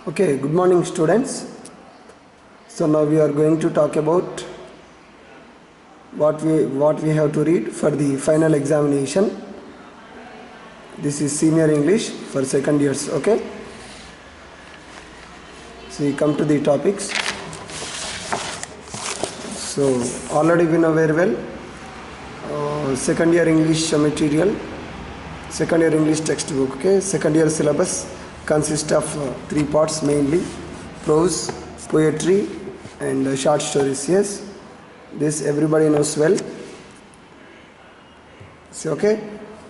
Okay, good morning students. So now we are going to talk about what we have to read for the final examination. This is senior English for second years, okay? So we come to the topics. So already we know very well second year English material, second year English textbook, okay? Second year syllabus consists of three parts mainly: prose, poetry and short stories. Yes, this everybody knows well. So okay,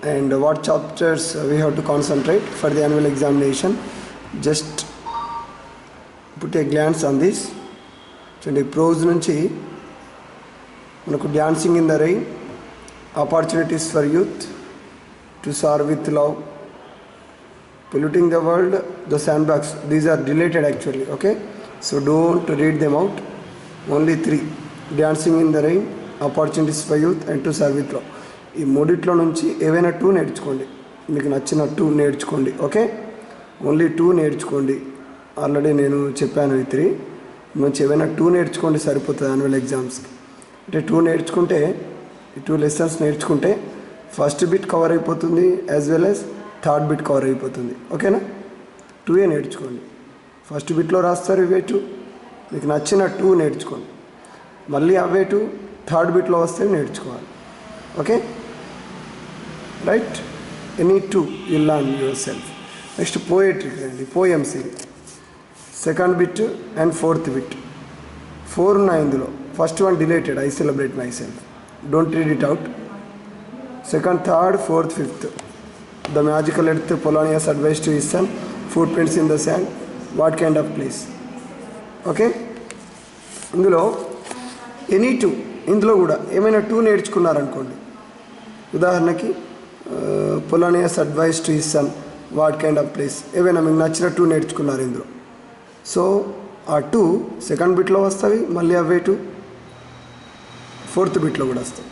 and what chapters we have to concentrate for the annual examination? Just put a glance on this. చూడండి, prose నుంచి మనకు dancing in the rain, opportunities for youth, to sir with love, polluting the world, the sandbox. These are related actually, okay? So don't read them out. Only three: dancing in the rain, opportunities for youth and to serve with love. ఈ మూడిట్లో నుంచి ఏవైనా two నేర్చుకోండి, మీకు నచ్చిన two నేర్చుకోండి, okay? Only two నేర్చుకోండి. Already నేను చెప్పాను ఈ త్రీ నుంచి ఏవైనా టూ నేర్చుకోండి, సరిపోతుంది యాన్యువల్ ఎగ్జామ్స్కి. అంటే టూ నేర్చుకుంటే, ఈ టూ లెసన్స్ నేర్చుకుంటే ఫస్ట్ బిట్ కవర్ అయిపోతుంది, as well as third bit cover అయిపోతుంది, ఓకేనా? టూయే నేర్చుకోండి. ఫస్ట్ బిట్లో రాస్తారు ఇవే టూ, మీకు నచ్చిన టూ నేర్చుకోండి. మళ్ళీ అవే టూ థర్డ్ బిట్లో వస్తే నేర్చుకోవాలి, okay? Right, any two you learn yourself. Next పోయట్రీకి రండి. Poem series second bit and fourth bit, 4 ఉన్నాయి ఇందులో. First one deleted, I celebrate myself, don't read it out. Second, third, fourth, fifth, the magical earth, Polonius advice to his son, footprints in the sand, what kind of place, okay? ఇందులో any two, ఇందులో కూడా ఏమైనా two నేర్చుకున్నారనుకోండి. ఉదాహరణకి Polonius advice to his son, what kind of place, ఏవైనా మీకు నచ్చిన two నేర్చుకున్నారు ఇందులో. సో ఆ టూ సెకండ్ బిట్లో వస్తాయి, మళ్ళీ అవే టూ ఫోర్త్ బిట్లో కూడా వస్తాయి.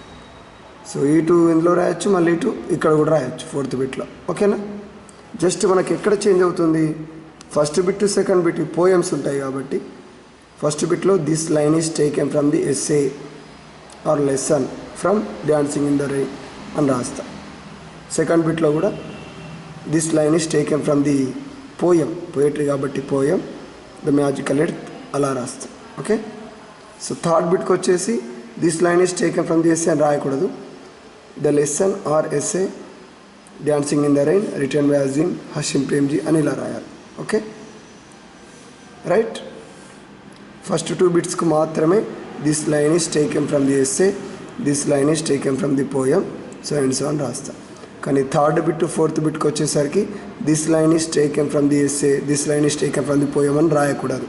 సో ఈ టూ ఇందులో రాయొచ్చు, మళ్ళీ టూ ఇక్కడ కూడా రాయొచ్చు ఫోర్త్ బిట్లో, ఓకేనా? జస్ట్ మనకి ఎక్కడ చేంజ్ అవుతుంది, first bit second bit poems ఉంటాయి కాబట్టి ఫస్ట్ బిట్లో this line is taken from the essay or lesson from dancing in the rain అని రాస్తా. సెకండ్ బిట్లో కూడా this line is taken from the poem, poetry కాబట్టి పోయం, ద మ్యాజికల్ ఎర్త్ అలా రాస్తా, ఓకే? సో థర్డ్ బిట్కి వచ్చేసి this line is taken from the essay అని రాయకూడదు. The lesson or essay dancing in the rain written by Azim Hashim Premji అని ఇలా రాయాలి, ఓకే? రైట్, ఫస్ట్ టూ బిట్స్కి మాత్రమే this line is taken from the essay, this line is taken from the poem, so and so అని రాస్తా. కానీ third bit fourth బిట్కి వచ్చేసరికి this line is taken from the essay, this line is taken from the poem అని రాయకూడదు.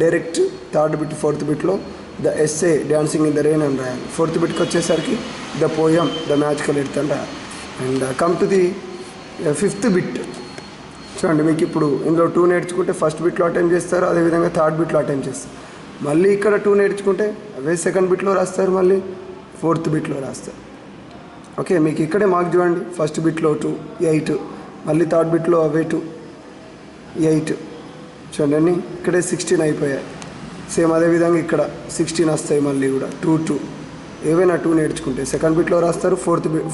Direct third bit fourth బిట్లో the essay dancing in the rain అని రాయాలి. ఫోర్త్ బిట్కి వచ్చేసరికి the poem the magical earth అని రాయాలి. And come to the fifth bit. చూడండి, మీకు ఇప్పుడు ఇందులో టూ నేర్చుకుంటే ఫస్ట్ బిట్లో అటెంప్ట్ చేస్తారు, అదేవిధంగా థర్డ్ బిట్లో అటెంప్ట్ చేస్తారు. మళ్ళీ ఇక్కడ టూ నేర్చుకుంటే అవే సెకండ్ బిట్లో రాస్తారు, మళ్ళీ ఫోర్త్ బిట్లో రాస్తారు, ఓకే? మీకు ఇక్కడే మార్క్ చూడండి, ఫస్ట్ బిట్లో 2, 8, మళ్ళీ థర్డ్ బిట్లో అవే 2, 8. చూడండి, ఇక్కడే 16 అయిపోయాయి. సేమ్ అదేవిధంగా ఇక్కడ 16 వస్తాయి, మళ్ళీ కూడా 2, 2. ఏవైనా టూ నేర్చుకుంటే సెకండ్ బిట్లో రాస్తారు,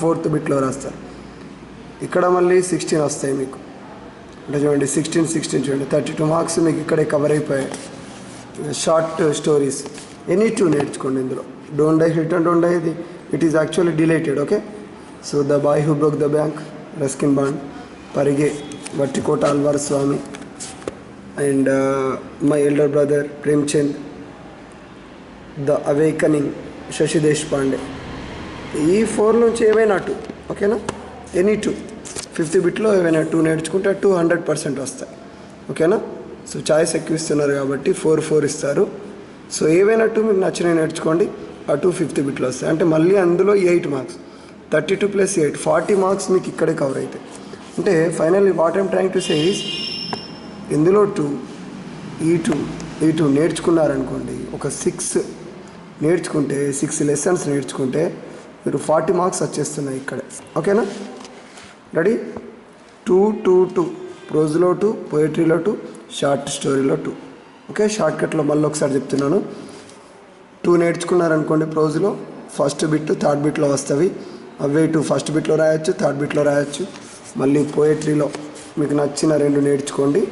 ఫోర్త్ బిట్లో రాస్తారు. ఇక్కడ మళ్ళీ 16 వస్తాయి మీకు. అంటే చూడండి 16 చూడండి, 32 మార్క్స్ మీకు ఇక్కడే కవర్ అయిపోయాయి. షార్ట్ స్టోరీస్ ఎనీ టూ నేర్చుకోండి ఇందులో. Don't die, hit and don't die, it is actually dilated, okay? So the boy who broke the bank, Ruskin Bond, Parige, Vattikota Alwar Swamy, and my elder brother Premchand, the awakening Shashi Deshpande. ఈ 4 నుంచి ఏవైనా two, ఓకేనా? Any two. Fifth బిట్లో ఏవైనా two నేర్చుకుంటే 200% వస్తాయి, ఓకేనా? So choice ఎక్కువ ఇస్తున్నారు కాబట్టి 4 ఇస్తారు. సో ఏవైనా టూ మీకు నచ్చినవి నేర్చుకోండి, ఆ టూ ఫిఫ్త్ బిట్లో వస్తాయి. అంటే మళ్ళీ అందులో 8 మార్క్స్, 32 + 8, 40 మార్క్స్ మీకు ఇక్కడే కవర్ అవుతాయి. అంటే finally what I'm trying to say is, ఇందులో ఈ టూ నేర్చుకున్నారనుకోండి, ఒక 6 నేర్చుకుంటే, 6 లెసన్స్ నేర్చుకుంటే మీరు 40 మార్క్స్ వచ్చేస్తున్నాయి ఇక్కడే, ఓకేనా? రెడీ? 2, 2, 2 ప్రోజ్లో 2, పోయట్రీలో 2, షార్ట్ స్టోరీలో 2. ఓకే, షార్ట్కట్లో మళ్ళీ ఒకసారి చెప్తున్నాను. 2 నేర్చుకున్నారనుకోండి ప్రోజ్లో, ఫస్ట్ బిట్ థర్డ్ బిట్లో వస్తవి. అవే 2 ఫస్ట్ బిట్లో రాయొచ్చు, థర్డ్ బిట్లో రాయొచ్చు. మళ్ళీ పోయట్రీలో మీకు నచ్చిన 2 నేర్చుకోండి.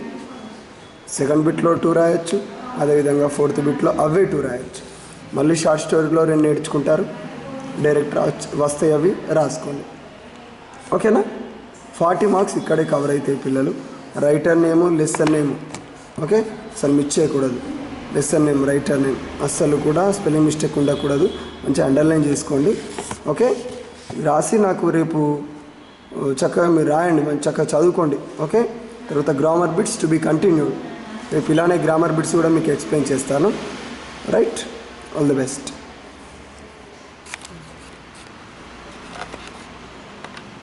సెకండ్ బిట్లో 2 రాయొచ్చు, అదేవిధంగా ఫోర్త్ బిట్లో అవే 2 రాయొచ్చు. మళ్ళీ షార్ట్ స్టోరీలో 2 నేర్చుకుంటారు, డైరెక్ట్ వస్తాయి, అవి రాసుకోండి. ఓకేనా? 40 మార్క్స్ ఇక్కడే కవర్ అవుతాయి పిల్లలు. రైటర్ నేము, లెసన్ నేము. ఓకే, అసలు మిస్ చేయకూడదు. లెసన్ నేమ్, రైటర్ నేమ్ అస్సలు కూడా స్పెల్లింగ్ మిస్టేక్ ఉండకూడదు. మంచిగా అండర్లైన్ చేసుకోండి. ఓకే, రాసి నాకు రేపు చక్కగా మీరు రాయండి, మంచి చక్కగా చదువుకోండి. ఓకే, తర్వాత grammar bits to be continued. రేపు ఇలానే గ్రామర్ బిట్స్ కూడా మీకు ఎక్స్ప్లెయిన్ చేస్తాను. Right, all the best.